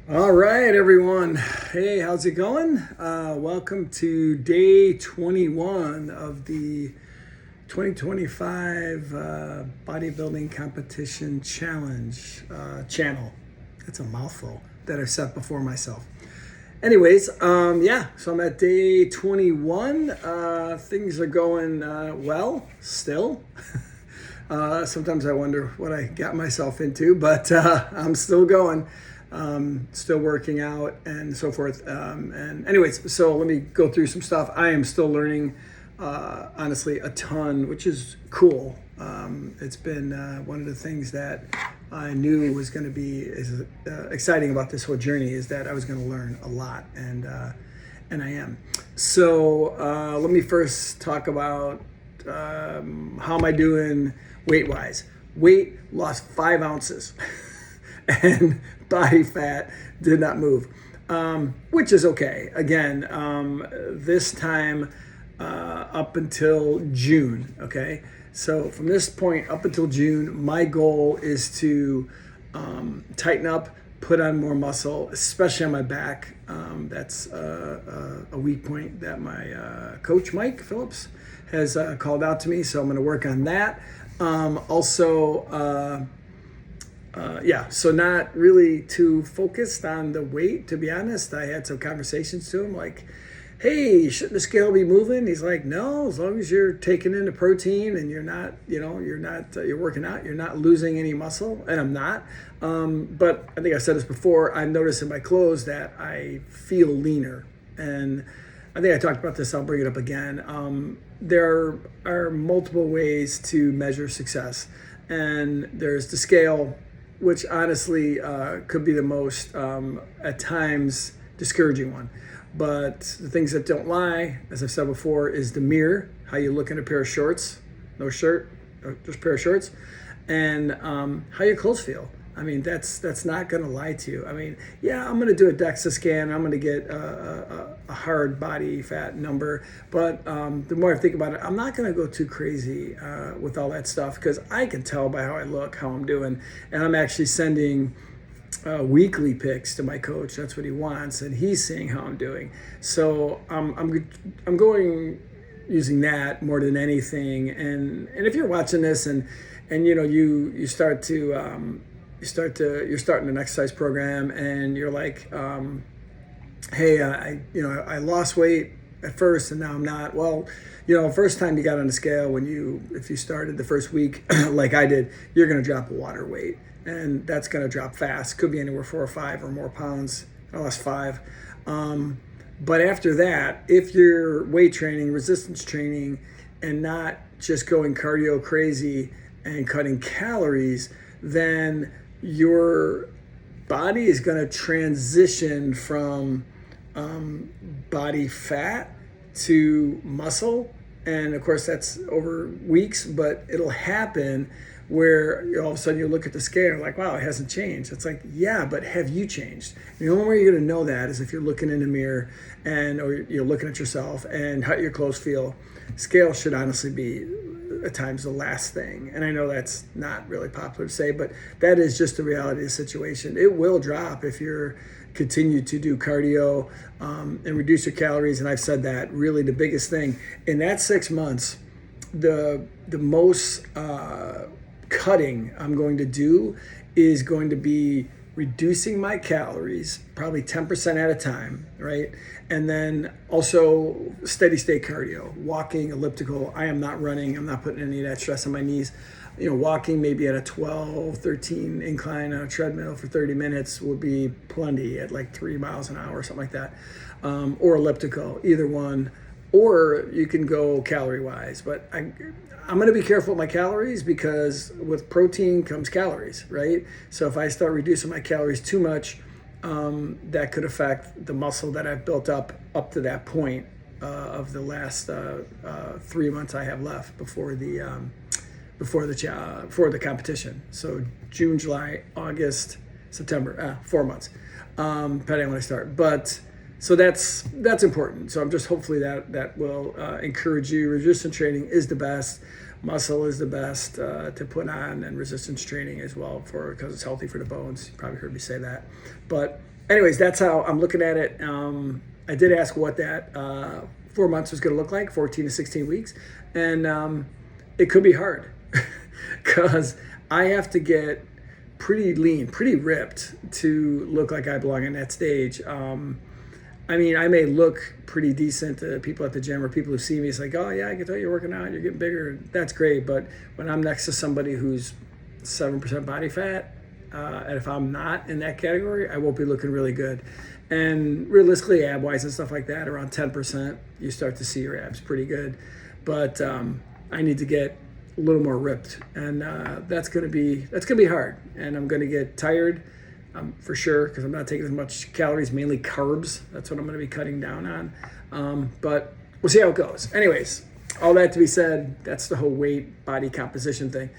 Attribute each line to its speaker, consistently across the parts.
Speaker 1: All right, everyone. Hey, how's it going? Welcome to day 21 of the 2025 Bodybuilding Competition Challenge channel. That's a mouthful that I've set before myself. Anyways, so I'm at day 21. Things are going well still. Sometimes I wonder what I got myself into, but I'm still going. Still working out and so forth. And anyways, so let me go through some stuff. I am still learning, honestly, a ton, which is cool. It's been one of the things that I knew was going to be exciting about this whole journey is that I was going to learn a lot, and I am. So let me first talk about how am I doing weight-wise. Weight lost 5 ounces. And body fat did not move, which is okay. Again, this time up until June, okay? So from this point up until June, my goal is to tighten up, put on more muscle, especially on my back. That's a weak point that my coach, Mike Phillips, has called out to me. So I'm going to work on that. So not really too focused on the weight, to be honest. I had some conversations to him like, hey, shouldn't the scale be moving? He's like, no, as long as you're taking in the protein and you're working out, you're not losing any muscle. And I'm not. But I think I said this before, I've noticed in my clothes that I feel leaner. And I think I talked about this, I'll bring it up again. There are multiple ways to measure success. And there's the scale, which honestly could be the most, at times, discouraging one. But the things that don't lie, as I've said before, is the mirror, how you look in a pair of shorts, no shirt, just a pair of shorts, and how your clothes feel. I mean, that's not going to lie to you. I mean, yeah, I'm going to do a DEXA scan. I'm going to get a hard body fat number. But the more I think about it, I'm not going to go too crazy with all that stuff because I can tell by how I look, how I'm doing. And I'm actually sending weekly pics to my coach. That's what he wants. And he's seeing how I'm doing. So I'm going using that more than anything. And if you're watching this and you start to you're starting an exercise program and you're like, hey, I lost weight at first and now I'm not. Well, first time you got on the scale, if you started the first week like I did, you're going to drop a water weight and that's going to drop fast. Could be anywhere 4 or 5 or more pounds. I lost 5. But after that, if you're weight training, resistance training, and not just going cardio crazy and cutting calories, then your body is going to transition from body fat to muscle. And of course, that's over weeks, but it'll happen where all of a sudden you look at the scale like, wow, it hasn't changed. It's like, yeah, but have you changed? And the only way you're going to know that is if you're looking in the mirror or you're looking at yourself and how your clothes feel. Scale should honestly be at times the last thing. And I know that's not really popular to say, but that is just the reality of the situation. It will drop if you're continue to do cardio and reduce your calories. And I've said that really the biggest thing in that 6 months, the most cutting I'm going to do is going to be reducing my calories, probably 10% at a time, right? And then also steady state cardio, walking, elliptical. I am not running. I'm not putting any of that stress on my knees. Walking maybe at a 12, 13 incline on a treadmill for 30 minutes would be plenty at like 3 miles an hour or something like that. Or elliptical, either one. Or you can go calorie wise, but I'm going to be careful with my calories because with protein comes calories, right? So if I start reducing my calories too much, that could affect the muscle that I've built up to that point of the last 3 months I have left before the competition. So June, July, August, September, 4 months, depending on when I start. But So that's important. So I'm just hopefully that will encourage you. Resistance training is the best. Muscle is the best to put on, and resistance training as well because it's healthy for the bones. You probably heard me say that. But anyways, that's how I'm looking at it. I did ask what that 4 months was going to look like, 14 to 16 weeks. And it could be hard because I have to get pretty lean, pretty ripped to look like I belong on that stage. I mean, I may look pretty decent to people at the gym or people who see me. It's like, oh, yeah, I can tell you're working out. You're getting bigger. That's great. But when I'm next to somebody who's 7% body fat, and if I'm not in that category, I won't be looking really good. And realistically, ab-wise and stuff like that, around 10%, you start to see your abs pretty good. But I need to get a little more ripped. And that's gonna be hard. And I'm going to get tired. For sure, because I'm not taking as much calories, mainly carbs. That's what I'm going to be cutting down on. But we'll see how it goes. Anyways, all that to be said, that's the whole weight, body composition thing.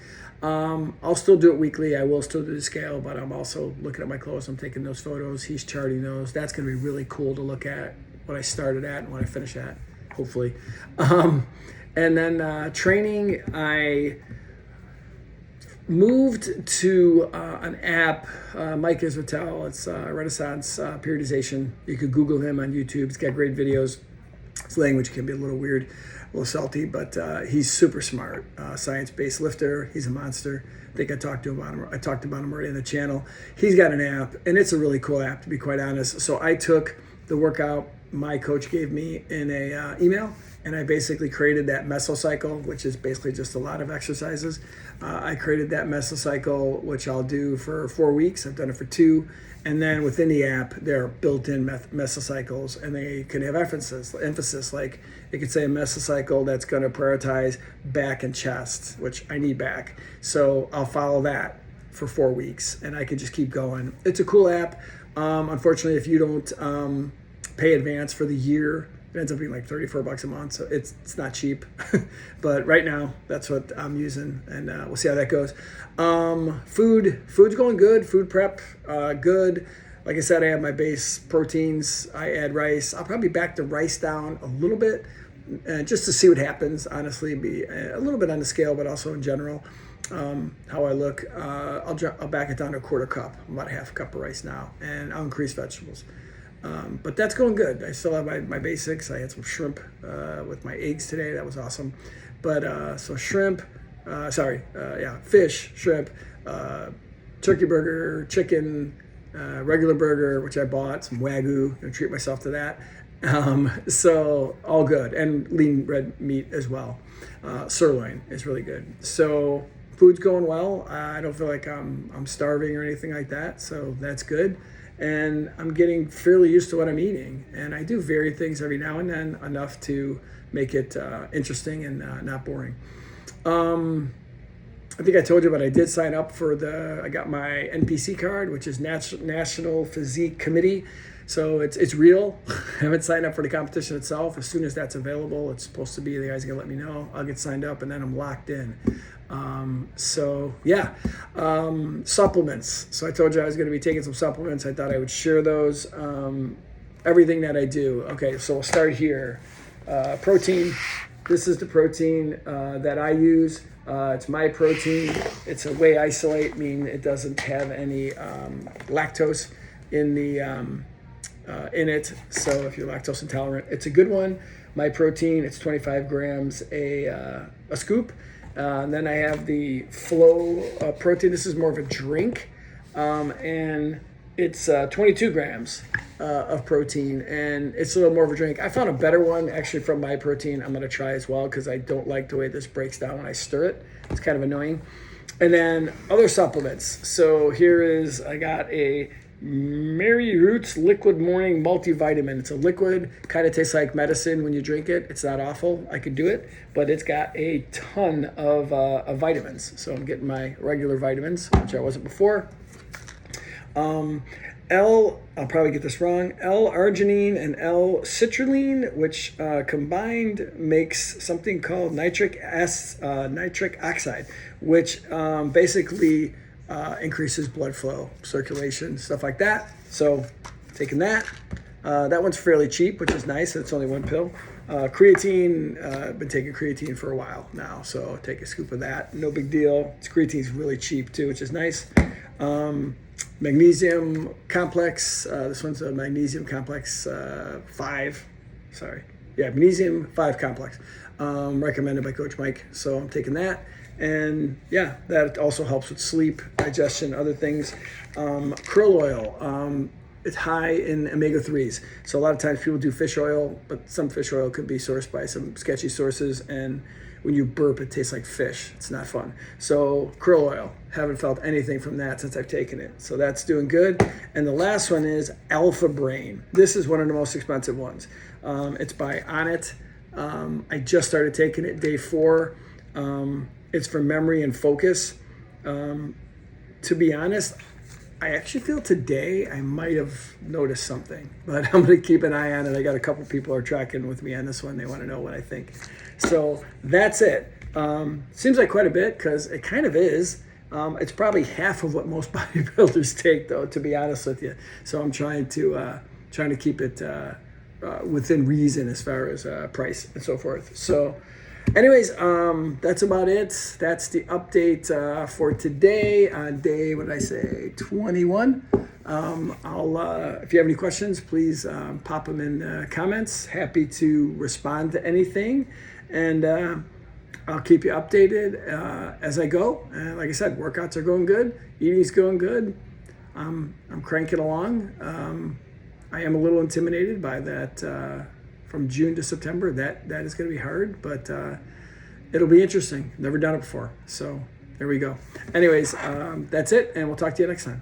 Speaker 1: I'll still do it weekly. I will still do the scale, but I'm also looking at my clothes. I'm taking those photos. He's charting those. That's going to be really cool to look at what I started at and what I finish at, hopefully. And then training, I moved to an app, Mike Israetel. It's Renaissance Periodization. You could Google him on YouTube. He's got great videos. His language can be a little weird, a little salty, but he's super smart. Science-based lifter. He's a monster. I think I talked about him already on the channel. He's got an app, and it's a really cool app, to be quite honest. So I took the workout my coach gave me in a email, and I basically created that mesocycle, which is basically just a lot of exercises. I created that mesocycle, which I'll do for 4 weeks. I've done it for 2. And then within the app, there are built-in mesocycles, and they can have emphasis. Like it could say a mesocycle that's going to prioritize back and chest, which I need back. So I'll follow that for 4 weeks, and I can just keep going. It's a cool app. Unfortunately, if you don't pay advance for the year, it ends up being like $34 a month, so it's not cheap. But right now, that's what I'm using, and we'll see how that goes. Food's going good. Food prep, good. Like I said, I have my base proteins. I add rice. I'll probably back the rice down a little bit, just to see what happens. Honestly, be a little bit on the scale, but also in general, how I look. I'll back it down to a quarter cup. I'm about a half cup of rice now, and I'll increase vegetables. But that's going good. I still have my basics. I had some shrimp with my eggs today. That was awesome. But so shrimp, fish, shrimp, turkey burger, chicken, regular burger, which I bought, some Wagyu. Gonna treat myself to that. So all good. And lean red meat as well. Sirloin is really good. So food's going well. I don't feel like I'm starving or anything like that. So that's good. And I'm getting fairly used to what I'm eating. And I do vary things every now and then enough to make it interesting and not boring. I think I told you, but I did sign up for I got my NPC card, which is National Physique Committee. So it's real. I haven't signed up for the competition itself. As soon as that's available, it's supposed to be, the guys are gonna let me know. I'll get signed up and then I'm locked in. Supplements. So I told you I was going to be taking some supplements. I thought I would share those. Everything that I do. Okay, so we'll start here. Protein. This is the protein that I use. It's my protein. It's a whey isolate, meaning it doesn't have any lactose in it. So if you're lactose intolerant, it's a good one. My protein. It's 25 grams a scoop. And then I have the Flow protein. This is more of a drink, and it's 22 grams of protein, and it's a little more of a drink. I found a better one actually from my protein. I'm gonna try as well because I don't like the way this breaks down when I stir it. It's kind of annoying. And then other supplements. So I got a Mary Roots Liquid Morning Multivitamin. It's a liquid, kind of tastes like medicine when you drink it. It's not awful. I could do it, but it's got a ton of vitamins. So I'm getting my regular vitamins, which I wasn't before. I'll probably get this wrong, L-arginine and L-citrulline, which combined makes something called nitric oxide, which basically increases blood flow, circulation, stuff like that. So taking that. That one's fairly cheap, which is nice. It's only one pill. Creatine, I've been taking creatine for a while now, so take a scoop of that. No big deal. Creatine's really cheap too, which is nice. Magnesium complex. This one's a magnesium complex 5. Sorry. Yeah, magnesium 5 complex. Recommended by Coach Mike. So I'm taking that. And yeah, that also helps with sleep, digestion, other things. Krill oil. It's high in omega-3s. So a lot of times people do fish oil, but some fish oil could be sourced by some sketchy sources. And when you burp, it tastes like fish. It's not fun. So krill oil, haven't felt anything from that since I've taken it. So that's doing good. And the last one is Alpha Brain. This is one of the most expensive ones. It's by Onnit. I just started taking it day 4. It's for memory and focus. To be honest, I actually feel today I might have noticed something, but I'm going to keep an eye on it. I got a couple people are tracking with me on this one. They want to know what I think. So that's it. Seems like quite a bit because it kind of is. It's probably half of what most bodybuilders take, though, to be honest with you. So I'm trying to keep it within reason as far as price and so forth. So anyways, that's about it. That's the update for today on day, what did I say, 21. If you have any questions, please pop them in the comments. Happy to respond to anything. And I'll keep you updated as I go. And like I said, workouts are going good. Eating's going good. I'm cranking along. I am a little intimidated by that from June to September. That is going to be hard, but it'll be interesting. Never done it before. So there we go. Anyways, that's it, and we'll talk to you next time.